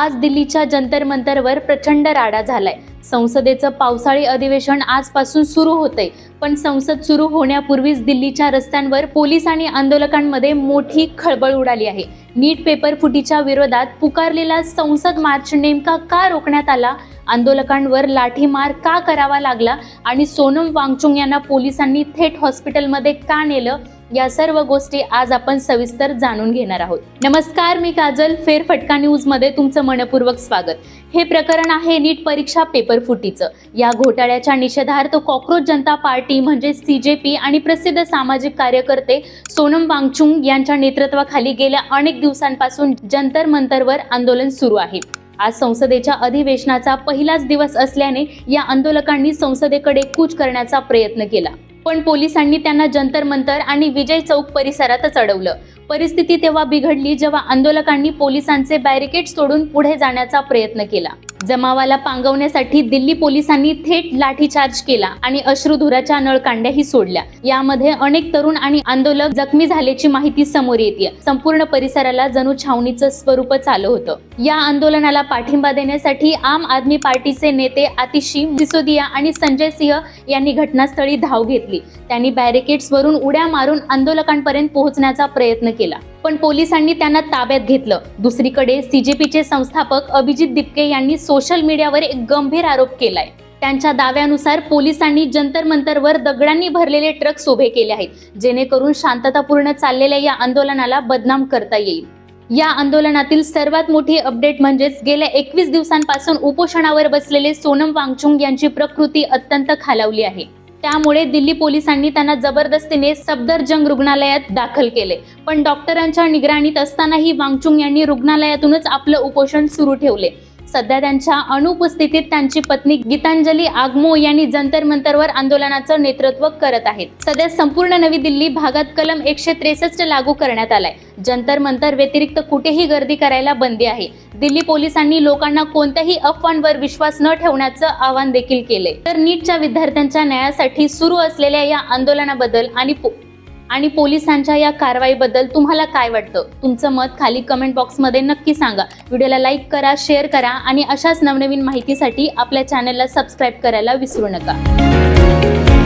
आज दिल्लीच्या जंतर मंतरवर प्रचंड राडा झालाय। संसदेचं पावसाळी अधिवेशन आजपासून सुरू होतंय, पण संसद सुरू होण्यापूर्वीच दिल्लीच्या रस्त्यांवर पोलीस आणि आंदोलकांमध्ये मोठी खळबळ उडाली आहे। नीट पेपर फुटीच्या विरोधात पुकारलेला संसद मार्च नेमका का रोखण्यात आला, आंदोलकांवर लाठीमार का करावा लागला आणि सोनम वांगचुक यांना पोलिसांनी थेट हॉस्पिटलमध्ये का नेलं, या सर्व गोष्टी आज आपण सविस्तर जाणून घेणार आहोत। नमस्कार, मी काजल, फेरफटका न्यूज मध्ये तुमचं मनपूर्वक स्वागत। हे प्रकरण आहे नीट परीक्षा पेपर फुटीचं। या घोटाळ्याच्या निषेधार्थ कॉकरोच जनता पार्टी म्हणजे CJP आणि प्रसिद्ध सामाजिक कार्यकर्ते सोनम वांगचुक यांच्या नेतृत्वाखाली गेल्या अनेक दिवसांपासून जंतर मंतरवर आंदोलन सुरू आहे। आज संसदेच्या अधिवेशनाचा पहिलाच दिवस असल्याने या आंदोलकांनी संसदेकडे कूच करण्याचा प्रयत्न केला, पण पोलिसांनी त्यांना जंतर मंतर आणि विजय चौक परिसरातच अडवलं। परिस्थिती तेव्हा बिघडली जेव्हा आंदोलकांनी पोलिसांचे बॅरिकेड्स तोडून पुढे जाण्याचा प्रयत्न केला। जमावाला पांगवण्यासाठी दिल्ली पोलिसांनी थेट लाठीचार्ज केला आणि अश्रुधुराच्या नळकांड्याही सोडल्या। यामध्ये अनेक तरुण आणि आंदोलक जखमी झाल्याची माहिती समोर येते। संपूर्ण परिसराला जणू छावणीचं स्वरूपच आलं होतं। या आंदोलनाला पाठिंबा देण्यासाठी आम आदमी पार्टीचे नेते आतिशी सिसोदिया आणि संजय सिंह यांनी घटनास्थळी धाव घेतली। त्यांनी बॅरिकेड्सवरून उड्या मारून आंदोलकांपर्यंत पोहोचण्याचा प्रयत्न केला, पण पोलिसांनी त्यांना ताब्यात घेतलं। दुसरीकडे CJPचे संस्थापक अभिजित दिपके यांनी सोशल मीडियावर एक गंभीर आरोप केलाय। त्यांच्या दाव्यानुसार पोलिसांनी जंतर मंतरवर दगडांनी भरलेले ट्रक्स उभे केले आहेत, जेणेकरून शांततापूर्ण चाललेल्या या आंदोलनाला बदनाम करता येईल। या आंदोलनातील सर्वात मोठी अपडेट म्हणजेच गेल्या 21 दिवसांपासून उपोषणावर बसलेले सोनम वांगचुक यांची प्रकृती अत्यंत खालावली आहे। त्यामुळे दिल्ली पोलिसांनी त्यांना जबरदस्तीने सफदरजंग रुग्णालयात दाखल केले, पण डॉक्टरांच्या निगराणीत असतानाही वांगचुक यांनी रुग्णालयातूनच आपलं उपोषण सुरू ठेवले। सध्या त्यांच्या अनुपस्थितीत त्यांची पत्नी गीतांजली आगमो यांनी जंतर मंतरवर आंदोलनाचं नेतृत्व करत आहेत। सध्या संपूर्ण नवी दिल्ली भागात कलम 163 लागू करण्यात आलाय। जंतर मंतर व्यतिरिक्त कुठेही गर्दी करायला बंदी आहे। दिल्ली पोलिसांनी लोकांना कोणत्याही अफवांवर विश्वास न ठेवण्याचं आवाहन देखील केले। तर नीटच्या विद्यार्थ्यांच्या न्यायासाठी सुरू असलेल्या या आंदोलनाबद्दल आणि पोलिसांच्या या कारवाईबद्दल तुम्हाला काय वाटतं? तुमचं मत खाली कमेंट बॉक्समध्ये नक्की सांगा। व्हिडिओला लाईक करा, शेअर करा आणि अशाच नवनवीन माहितीसाठी आपल्या चॅनलला सबस्क्राईब करायला विसरू नका।